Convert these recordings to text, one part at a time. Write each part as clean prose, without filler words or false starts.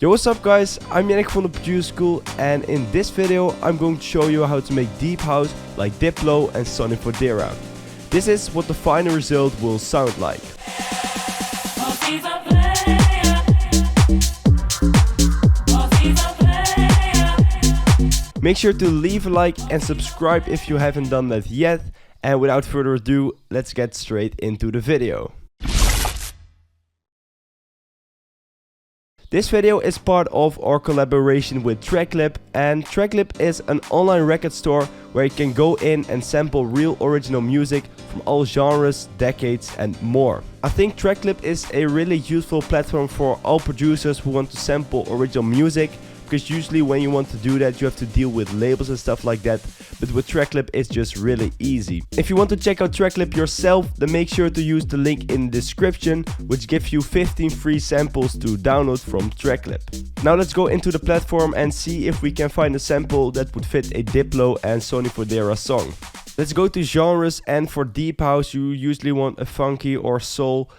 Yo, what's up guys, I'm Yanick from the Producer School, and in this video I'm going to show you how to make deep house like Diplo and Sonny Fodera. This is what the final result will sound like. Make sure to leave a like and subscribe if you haven't done that yet, and without further ado, let's get straight into the video. This video is part of our collaboration with Tracklib, and Tracklib is an online record store where you can go in and sample real original music from all genres, decades and more. I think Tracklib is a really useful platform for all producers who want to sample original music, because usually when you want to do that you have to deal with labels and stuff like that, but with Tracklib it's just really easy. If you want to check out Tracklib yourself, then make sure to use the link in the description, which gives you 15 free samples to download from Tracklib. Now let's go into the platform and see if we can find a sample that would fit a Diplo and Sonny Fodera song. Let's go to genres, and for deep house you usually want a funky or soul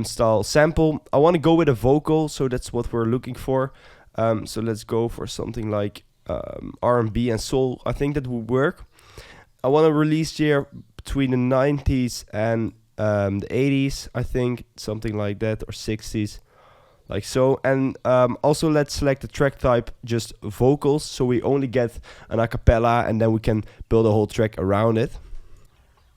style sample. I want to go with a vocal, so that's what we're looking for. So let's go for something like R&B and soul. I think that would work. I want to release year between the 90s and the 80s, I think, something like that, or 60s, like so. And also let's select the track type, just vocals, so we only get an a cappella, and then we can build a whole track around it.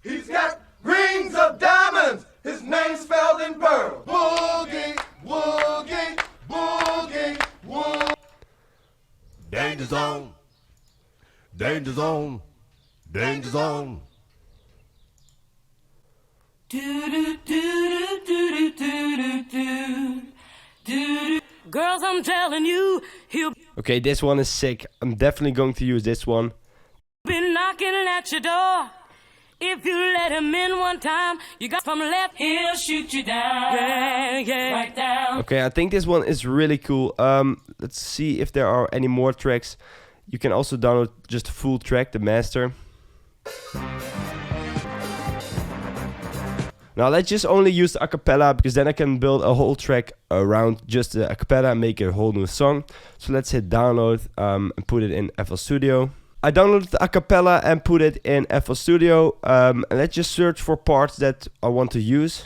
He's got rings of diamonds, his name's spelled in pearl. Boogie, woogie, boogie. Danger zone, danger zone, danger zone. Girls, I'm telling you, he'll Okay, this one is sick. I'm definitely going to use this one. be knocking at your door. If you let him in one time, you got from left, he'll shoot you down. Yeah, right down. Okay, I think this one is really cool. Let's see if there are any more tracks. You can also download just the full track, the master. Now let's just only use the acapella, because then I can build a whole track around just the acapella and make a whole new song. So let's hit download and put it in FL Studio. I downloaded the acapella and put it in FL Studio, and let's just search for parts that I want to use.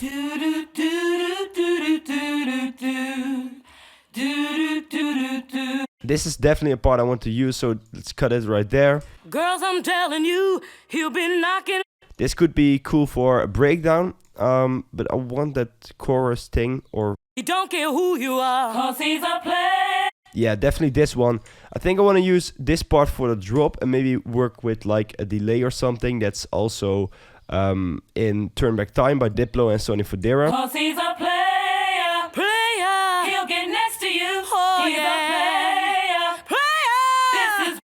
This is definitely a part I want to use, so let's cut it right there. Girls, I'm telling you, he'll be knocking. This could be cool for a breakdown, but I want that chorus thing, or He don't care who you are, 'cause he's a player. yeah, definitely this one. I think I want to use this part for the drop and maybe work with like a delay or something. That's also in Turn Back Time by Diplo and Sonny Fodera. 'Cause he's a player. Player. He'll get next to you. Oh, he's a player. Player. This is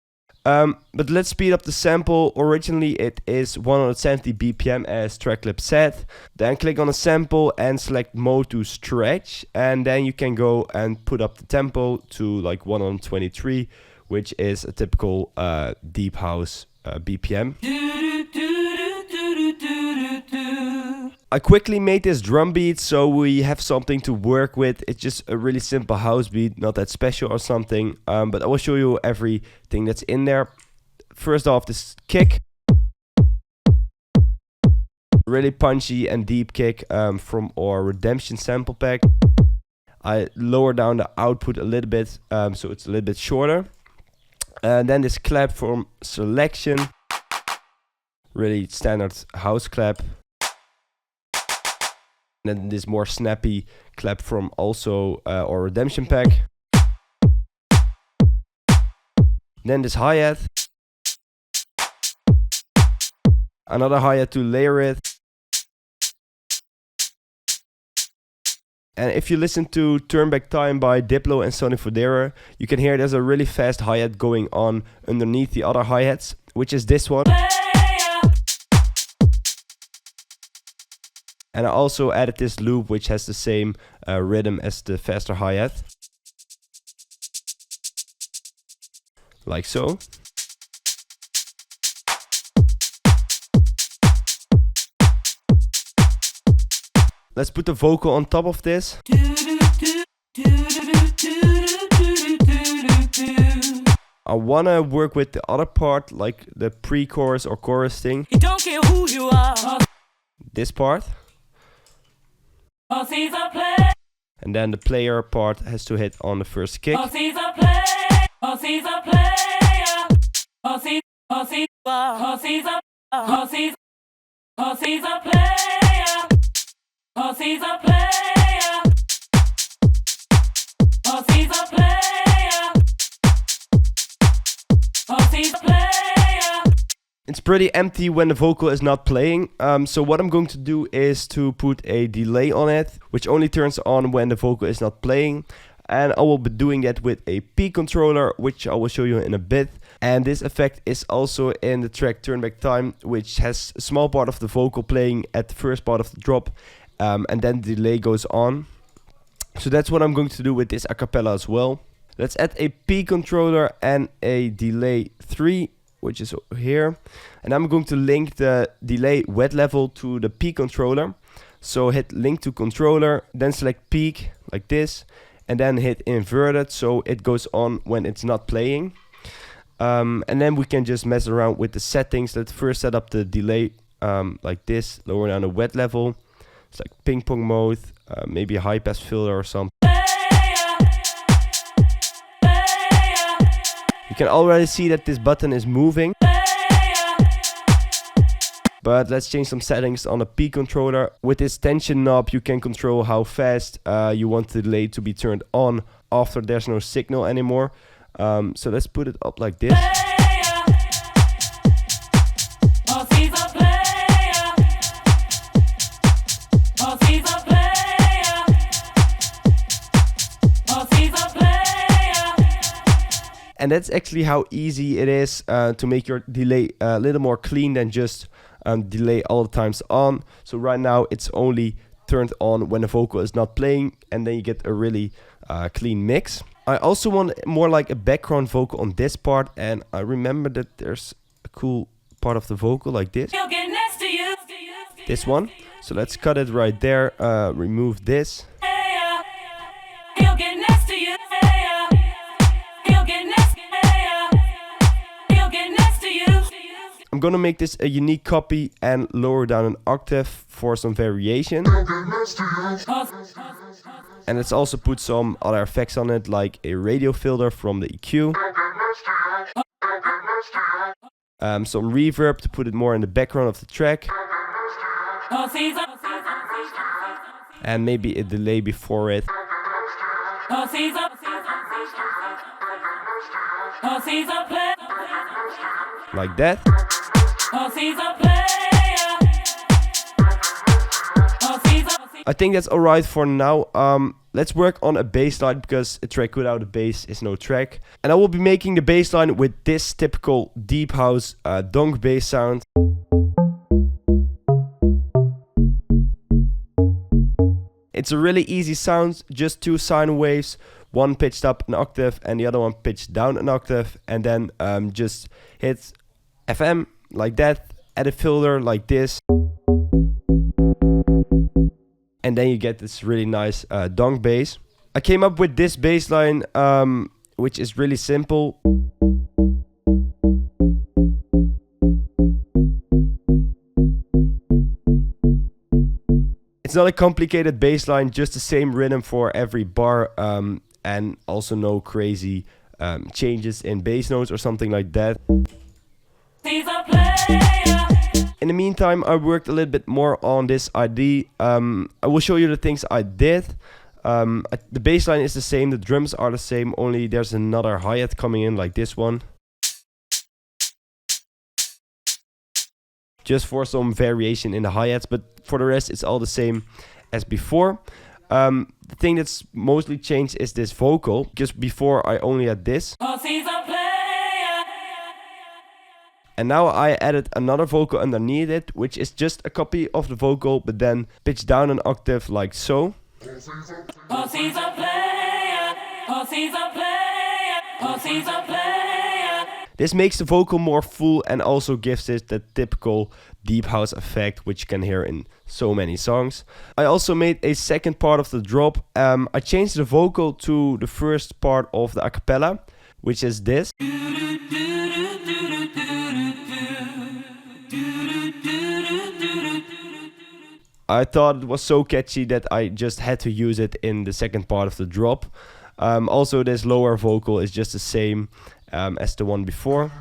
But let's speed up the sample. Originally it is 170 BPM as Tracklib said. Then click on a sample and select mode to stretch, and then you can go and put up the tempo to like 123, which is a typical deep house BPM. I quickly made this drum beat so we have something to work with. It's just a really simple house beat, not that special or something, but I will show you everything that's in there. First off, this kick, really punchy and deep kick from our Redemption sample pack. I lower down the output a little bit, so it's a little bit shorter. And then this clap from Selection, really standard house clap. And then this more snappy clap from also our Redemption pack. Then this hi-hat. Another hi-hat to layer it. And if you listen to Turn Back Time by Diplo and Sonny Fodera, you can hear there's a really fast hi-hat going on underneath the other hi-hats, which is this one. And I also added this loop, which has the same rhythm as the faster hi-hat. Like so. Let's put the vocal on top of this. want to work with the other part, like the pre-chorus or chorus thing. He don't care who you are. This part. He's a play. And then the player part has to hit on the first kick. He's a play. He's a player. He's a he's a player. He's a player. He's a player. He's a player. It's pretty empty when the vocal is not playing. So what I'm going to do is to put a delay on it, which only turns on when the vocal is not playing. And I will be doing that with a P controller, which I will show you in a bit. And this effect is also in the track Turn Back Time, which has a small part of the vocal playing at the first part of the drop. And then the delay goes on. So that's what I'm going to do with this acapella as well. Let's add a P controller and a delay 3, which is over here. And I'm going to link the delay wet level to the P controller. So hit link to controller, then select peak like this, and then hit inverted so it goes on when it's not playing. And then we can just mess around with the settings. Let's first set up the delay like this, lower down the wet level. It's like ping pong mode, maybe a high pass filter or something. You can already see that this button is moving. But let's change some settings on the P controller. With this tension knob you can control how fast you want the delay to be turned on after there's no signal anymore. So let's put it up like this. And that's actually how easy it is to make your delay a little more clean than just delay all the times on. So right now it's only turned on when the vocal is not playing, and then you get a really clean mix. I also want more like a background vocal on this part, and I remember that there's a cool part of the vocal like this. This one. So let's cut it right there, remove this. I'm gonna make this a unique copy and lower down an octave for some variation. And let's also put some other effects on it, like a radio filter from the EQ. Some reverb to put it more in the background of the track. And maybe a delay before it. Like that. I think that's alright for now. Let's work on a bass line, because a track without a bass is no track. And I will be making the bass line with this typical deep house donk bass sound. It's a really easy sound, just 2 sine waves, one pitched up an octave and the other one pitched down an octave, and then just hit FM like that, add a filter like this, and then you get this really nice donk bass. I came up with this bass line, which is really simple. It's not a complicated bass line, just the same rhythm for every bar, and also no crazy changes in bass notes or something like that. In the meantime, I worked a little bit more on this ID. I will show you the things I did. The bass line is the same, the drums are the same, only there's another hi-hat coming in like this one. Just for some variation in the hi-hats, but for the rest it's all the same as before. The thing that's mostly changed is this vocal. Just before I only had this. And now I added another vocal underneath it, which is just a copy of the vocal, but then pitched down an octave like so. This makes the vocal more full and also gives it the typical deep house effect, which you can hear in so many songs. I also made a second part of the drop. I changed the vocal to the first part of the acapella, which is this. I thought it was so catchy that I just had to use it in the second part of the drop. Also, this lower vocal is just the same as the one before.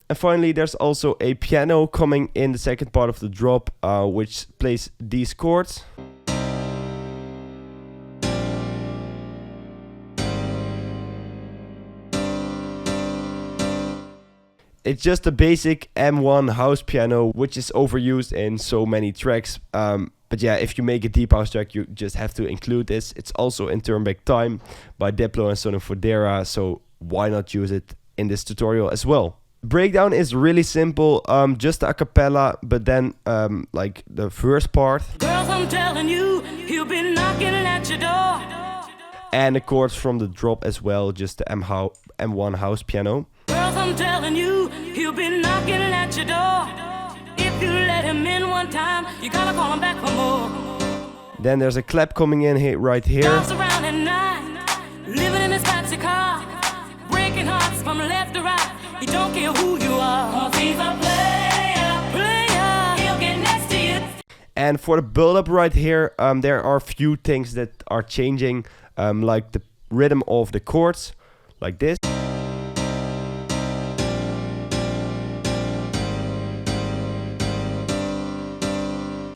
And finally, there's also a piano coming in the second part of the drop, which plays these chords. It's just a basic M1 house piano, which is overused in so many tracks. But yeah, if you make a deep house track, you just have to include this. It's also in Turn Back Time by Diplo and Sonny Fodera, so why not use it in this tutorial as well? Breakdown is really simple, just a cappella, but then like the first part. Girls, I'm telling you, he'll be knocking at your door. And the chords from the drop as well, just the M1 house piano. Girls, I'm telling you, he'll be knocking at your door. If you let him in one time, you gotta call him back for more. Then there's a clap coming in here, right here. Drives around at night, living in his fancy car, breaking hearts from left to right. He don't care who you are, 'cause he's a player. He'll get next to you. And for the build-up right here, there are a few things that are changing, like the rhythm of the chords, like this.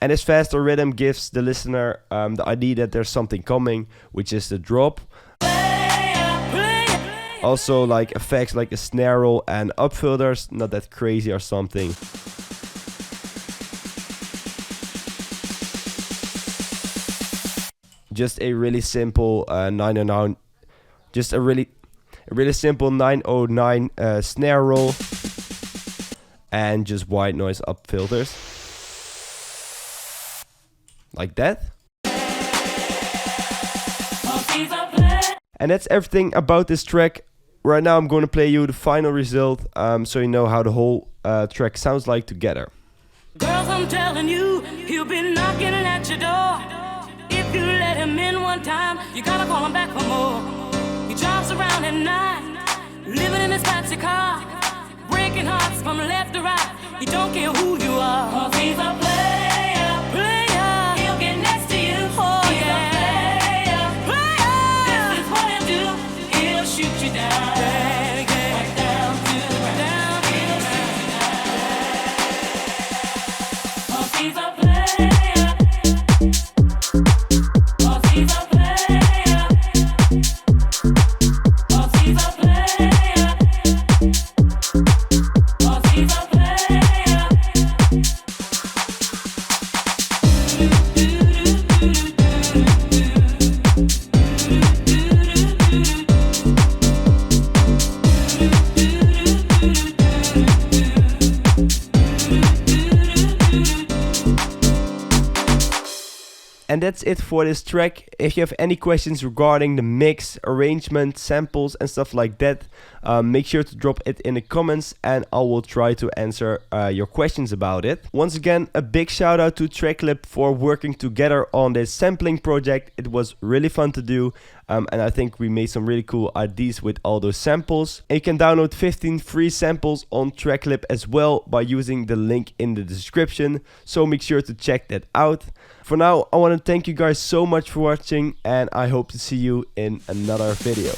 And this faster rhythm gives the listener the idea that there's something coming, which is the drop. Also like effects like a snare roll and up filters, not that crazy or something. Just a really simple 909, just a really simple 909 snare roll, and just white noise up filters. Like that. And that's everything about this track. Right now I'm going to play you the final result, so you know how the whole track sounds like together. Girls, I'm telling you, he'll be knocking at your door. If you let him in one time, you gotta call him back for more. He drives around at night, living in his fancy car, breaking hearts from left to right. He don't care who you are, 'cause he's a player. He'll get next to you. Oh, he's a player. This is what he'll do. He'll shoot you down. Right down to the ground. He'll shoot you down. 'Cause he's a player. 'Cause he's a player. 'Cause he's a player. 'Cause he's a player. And that's it for this track. If you have any questions regarding the mix, arrangement, samples and stuff like that, make sure to drop it in the comments and I will try to answer your questions about it. Once again, a big shout out to Tracklib for working together on this sampling project. It was really fun to do, and I think we made some really cool ideas with all those samples. And you can download 15 free samples on Tracklib as well by using the link in the description, so make sure to check that out. For now, I want to thank you guys so much for watching, and I hope to see you in another video.